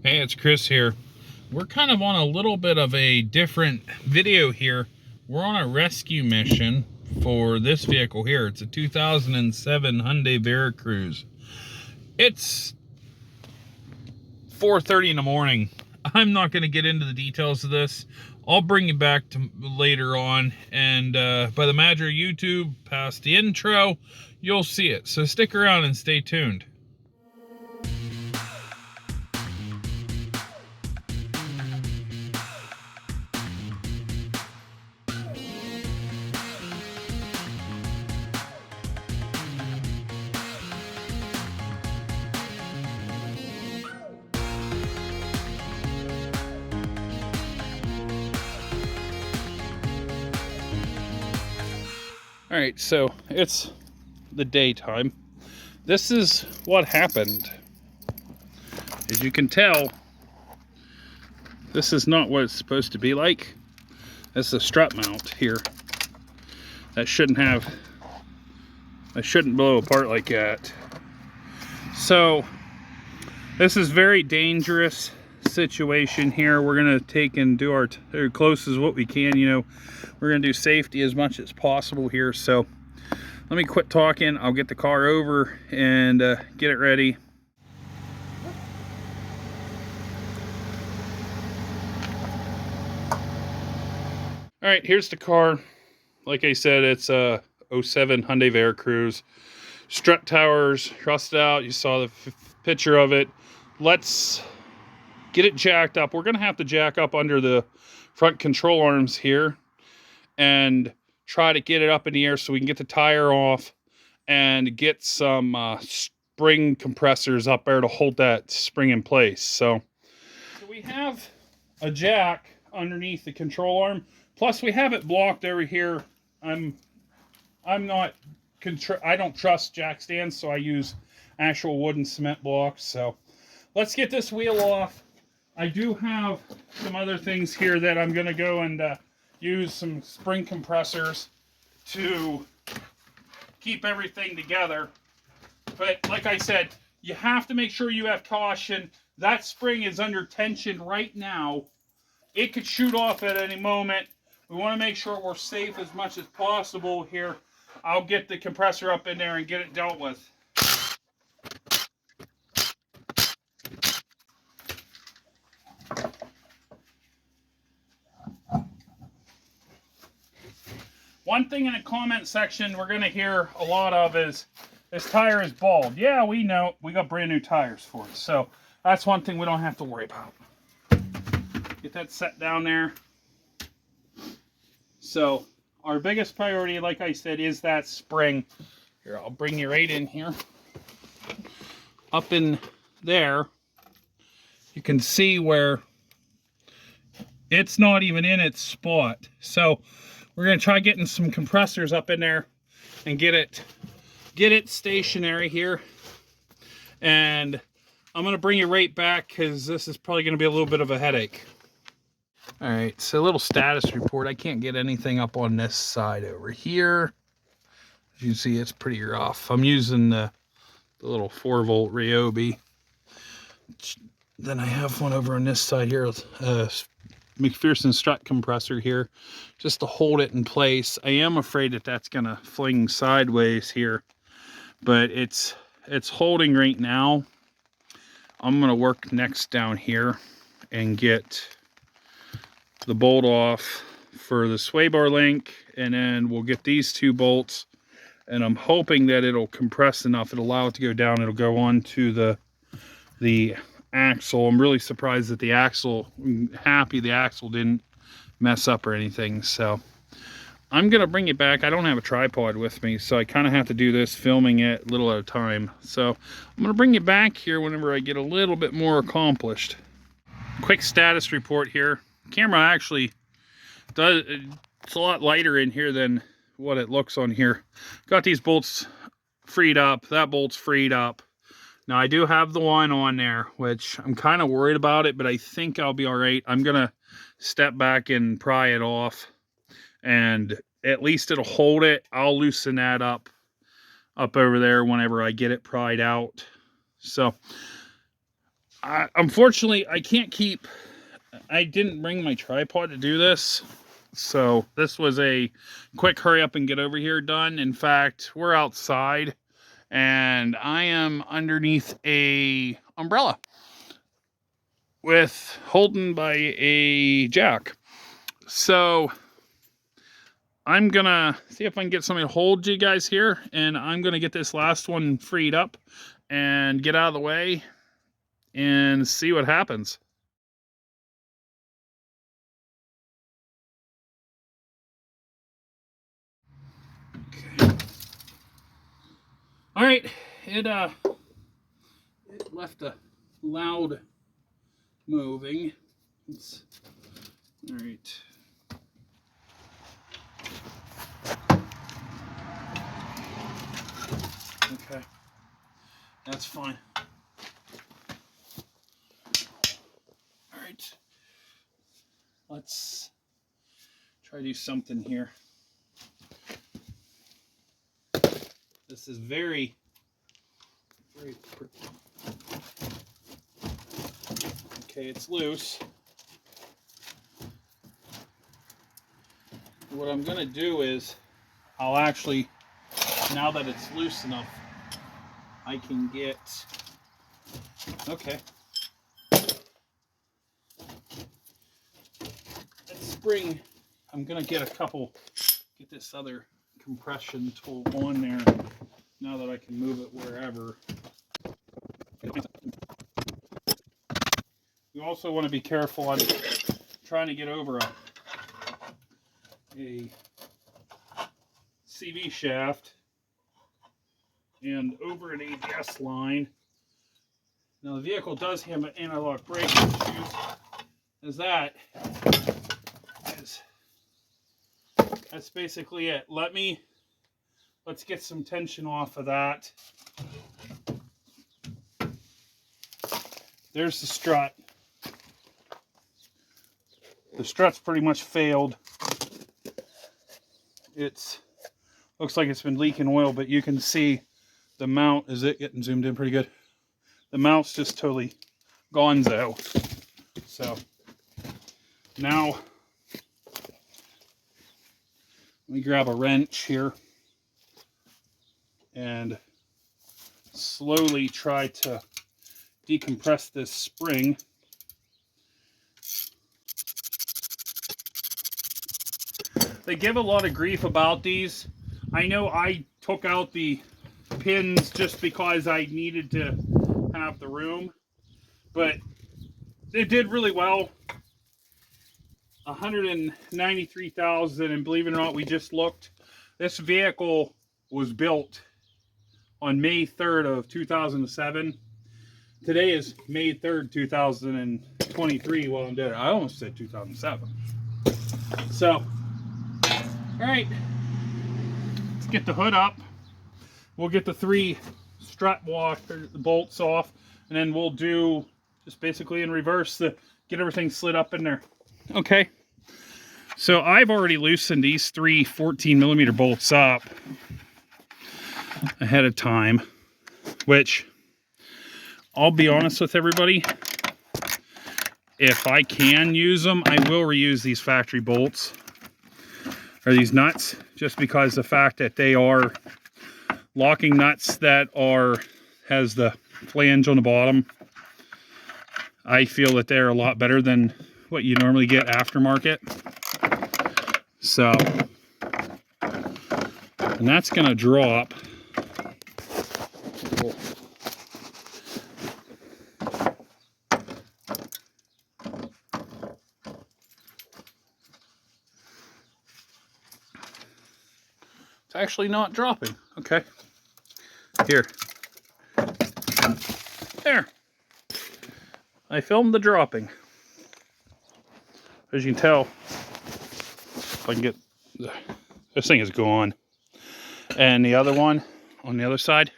Hey, it's Chris here. We're kind of on a little bit of a different video here. We're on a rescue mission for this vehicle here. It's a 2007 Hyundai Veracruz. It's 4:30 in the morning. I'm not going to get into the details of this. I'll bring you back to later on, and by the magic of YouTube, past the intro, you'll see it. So stick around and stay tuned. All right, so it's the daytime. This is what happened. As you can tell, this is not what it's supposed to be like. This is a strut mount here. That shouldn't blow apart like that. So this is very dangerous situation here. We're gonna take and do our close as what we can. You know, we're gonna do safety as much as possible here. So let me quit talking. I'll get the car over and get it ready. All right, here's the car. Like I said, it's a 07 Hyundai Veracruz. Strut towers, rusted out. You saw the picture of it. Let's get it jacked up. We're going to have to jack up under the front control arms here and try to get it up in the air so we can get the tire off and get some spring compressors up there to hold that spring in place. So we have a jack underneath the control arm. Plus we have it blocked over here. I don't trust jack stands, so I use actual wood and cement blocks. So let's get this wheel off. I do have some other things here that I'm going to go and use some spring compressors to keep everything together. But like I said, you have to make sure you have caution. That spring is under tension right now. It could shoot off at any moment. We want to make sure we're safe as much as possible here. I'll get the compressor up in there and get it dealt with. One thing in the comment section we're going to hear a lot of is, this tire is bald. Yeah, we know. We got brand new tires for it. So that's one thing we don't have to worry about. Get that set down there. So our biggest priority, like I said, is that spring. Here, I'll bring you right in here. Up in there, you can see where it's not even in its spot. So we're going to try getting some compressors up in there and get it stationary here. And I'm going to bring you right back because this is probably going to be a little bit of a headache. All right, so a little status report. I can't get anything up on this side over here. As you can see, it's pretty rough. I'm using the little 4-volt Ryobi. Then I have one over on this side here, McPherson strut compressor here, just to hold it in place. I am afraid that that's going to fling sideways here, but it's holding right now. I'm going to work next down here and get the bolt off for the sway bar link, and then we'll get these two bolts, and I'm hoping that it'll compress enough, it'll allow it to go down, it'll go on to the axle. I'm really surprised that the axle, I'm happy the axle didn't mess up or anything. So I'm gonna bring it back. I don't have a tripod with me, so I kind of have to do this filming it a little at a time. So I'm gonna bring it back here whenever I get a little bit more accomplished. Quick status report here. Camera actually does, it's a lot lighter in here than what it looks on here. Got these bolts freed up, that bolt's freed up. Now I do have the one on there, which I'm kind of worried about it, but I think I'll be all right. I'm gonna step back and pry it off, and at least it'll hold it. I'll loosen that up over there whenever I get it pried out. So Unfortunately, I can't keep... I didn't bring my tripod to do this. So this was a quick hurry up and get over here done. In fact, we're outside and I am underneath a umbrella with holding by a jack. So I'm gonna see if I can get somebody to hold you guys here, and I'm gonna get this last one freed up and get out of the way and see what happens. Okay. All right, it left a loud moving. All right. Okay, that's fine. All right, let's try to do something here. This is very okay, it's loose. What I'm gonna do is I'll actually, now that it's loose enough, I can get, okay. That spring, I'm gonna get this other compression tool on there now that I can move it wherever. You also want to be careful on trying to get over a CV shaft and over an ABS line. Now the vehicle does have an analog brake issues, as that's basically it. Let's get some tension off of that. There's the strut. The strut's pretty much failed. Looks like it's been leaking oil, but you can see the mount. Is it getting zoomed in pretty good? The mount's just totally gonzo. So now let me grab a wrench here and slowly try to decompress this spring. They give a lot of grief about these. I know I took out the pins just because I needed to have the room, but they did really well. 193,000, and believe it or not, we just looked. This vehicle was built on May 3rd of 2007. Today is May 3rd, 2023. Well, I'm dead. I almost said 2007. So, all right, let's get the hood up. We'll get the 3 strut bolts off, and then we'll do just basically in reverse to get everything slid up in there. Okay, so I've already loosened these 3 14mm bolts up ahead of time, which I'll be honest with everybody, if I can use them, I will reuse these factory bolts, or these nuts, just because the fact that they are locking nuts that has the flange on the bottom. I feel that they're a lot better than what you normally get aftermarket. So, and that's going to drop. It's actually not dropping. Okay. Here. There. I filmed the dropping. As you can tell, if I can get, this thing is gone. And the other one on the other side,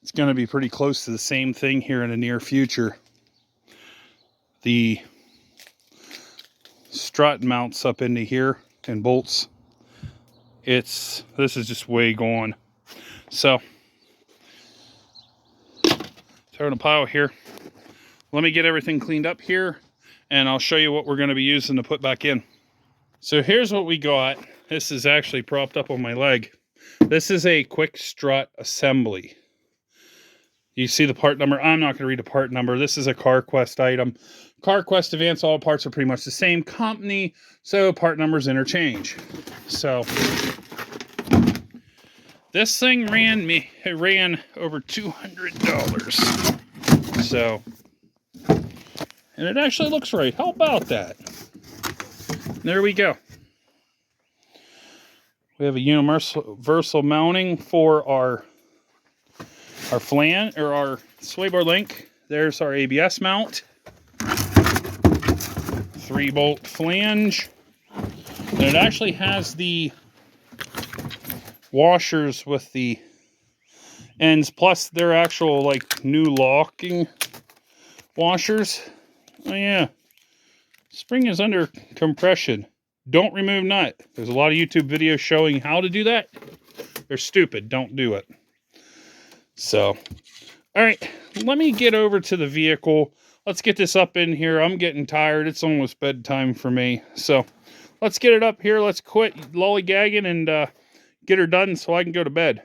it's going to be pretty close to the same thing here in the near future. The strut mounts up into here and bolts. This is just way gone. So, throw in a pile here. let me get everything cleaned up here, and I'll show you what we're going to be using to put back in. So here's what we got. This is actually propped up on my leg. This is a quick strut assembly. You see the part number. I'm not going to read the part number. This is a CarQuest item. CarQuest, Advance, all parts are pretty much the same company, so part numbers interchange. So this thing ran over $200. So, and it actually looks right. How about that? There we go. We have a universal mounting for our flange, or our sway bar link. There's our ABS mount. 3-bolt flange. And it actually has the washers with the ends, plus their actual like new locking washers. Oh yeah. Spring is under compression. Don't remove nut. There's a lot of YouTube videos showing how to do that. They're stupid. Don't do it. So, all right, let me get over to the vehicle. Let's get this up in here. I'm getting tired. It's almost bedtime for me. So let's get it up here. Let's quit lollygagging and get her done so I can go to bed.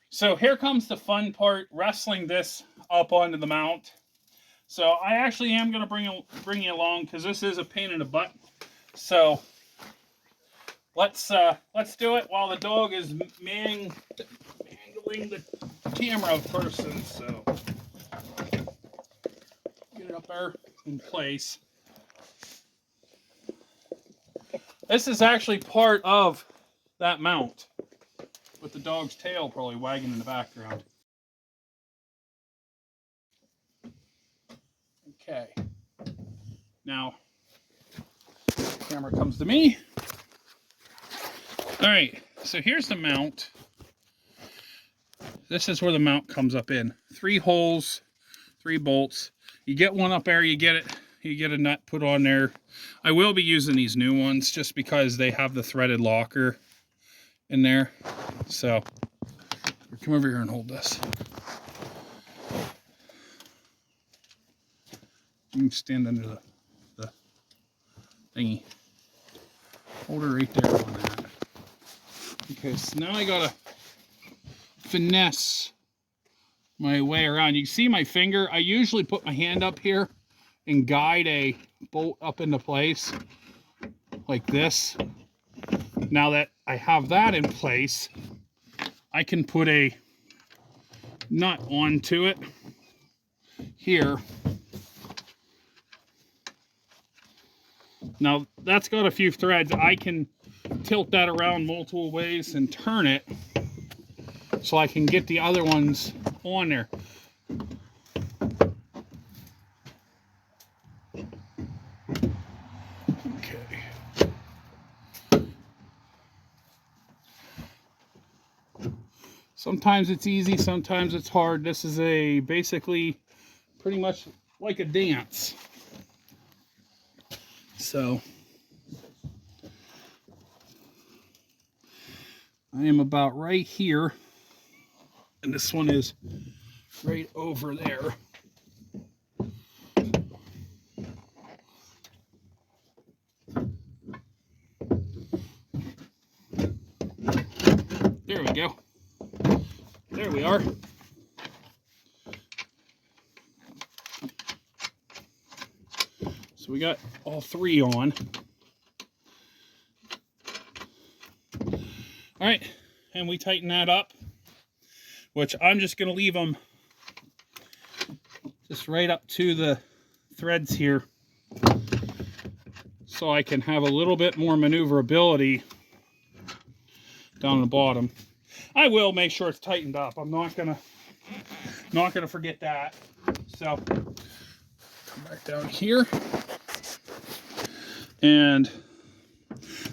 So here comes the fun part, wrestling this up onto the mount. So I actually am going to bring you along because this is a pain in the butt. So let's do it while the dog is mangling the camera person. So get it up there in place. This is actually part of that mount with the dog's tail probably wagging in the background. Okay. Now, camera comes to me. All right, so here's the mount. This is where the mount comes up in. 3 holes, 3 bolts. You get one up there, you get a nut put on there. I will be using these new ones just because they have the threaded locker in there. So, come over here and hold this. You can stand under the thingy. Hold her right there on that. Okay, so now I gotta finesse my way around. You can see my finger. I usually put my hand up here and guide a bolt up into place like this. Now that I have that in place, I can put a nut onto it here. Now that's got a few threads. I can tilt that around multiple ways and turn it so I can get the other ones on there. Okay. Sometimes it's easy, sometimes it's hard. This is basically pretty much like a dance. So I am about right here, and this one is right over there. There we go. There we are. So we got all 3 on. All right, and we tighten that up, which I'm just going to leave them just right up to the threads here so I can have a little bit more maneuverability down the bottom. I will make sure it's tightened up. I'm not gonna forget that. So come back down here, and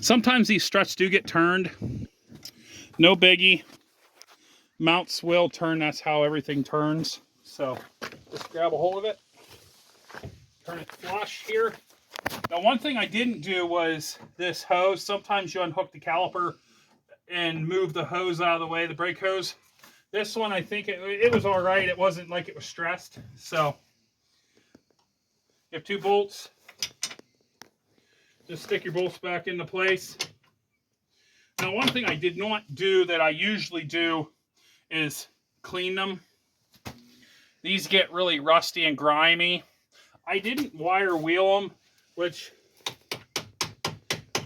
sometimes these struts do get turned. No biggie. Mounts will turn. That's how everything turns. So just grab a hold of it, turn it flush here. Now, one thing I didn't do was this hose. Sometimes you unhook the caliper and move the hose out of the way, the brake hose. This one, I think it was all right. It wasn't like it was stressed. So You have 2 bolts. Just stick your bolts back into place. Now, one thing I did not do that I usually do is clean them. These get really rusty and grimy. I didn't wire wheel them, which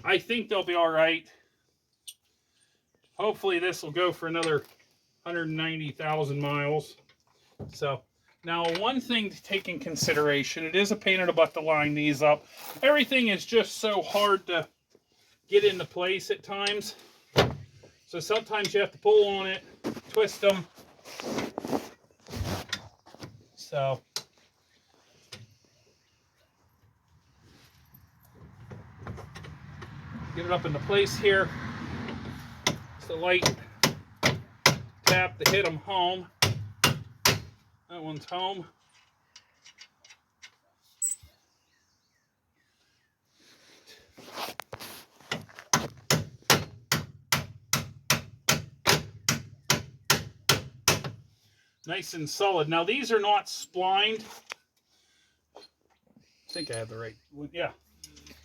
I think they'll be all right. Hopefully this will go for another 190,000 miles. So now one thing to take in consideration, it is a pain in the butt to line these up. Everything is just so hard to get into place at times. So sometimes you have to pull on it, twist them. So get it up into place here. It's a light tap to hit them home. That one's home. Nice and solid. Now these are not splined. I think I have the right one. Yeah.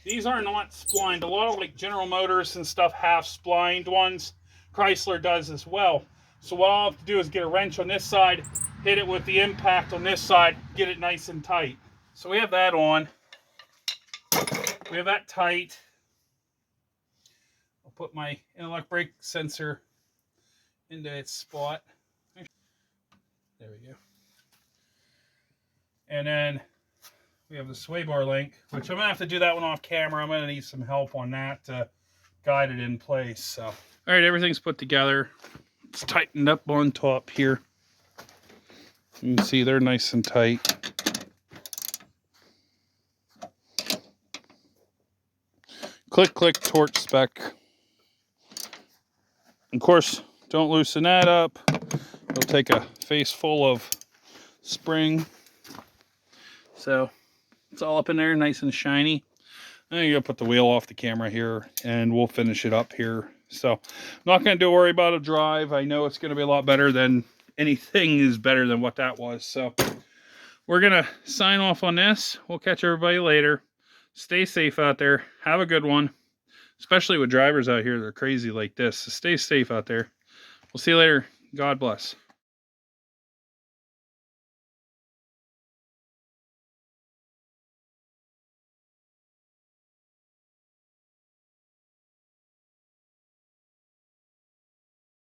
These are not splined. A lot of like General Motors and stuff have splined ones. Chrysler does as well. So what I'll have to do is get a wrench on this side, hit it with the impact on this side, get it nice and tight. So we have that on. We have that tight. I'll put my anti-lock brake sensor into its spot. There we go. And then we have the sway bar link, which I'm going to have to do that one off camera. I'm going to need some help on that to guide it in place. So, all right, everything's put together. It's tightened up on top here. You can see they're nice and tight. Click, click, torch spec. Of course, don't loosen that up. It'll take a face full of spring. So it's all up in there, nice and shiny. I'm going to put the wheel off the camera here, and we'll finish it up here. So I'm not going to worry about a drive. I know it's going to be a lot better than anything is better than what that was. So we're going to sign off on this. We'll catch everybody later. Stay safe out there. Have a good one. Especially with drivers out here that are crazy like this. So stay safe out there. We'll see you later. God bless.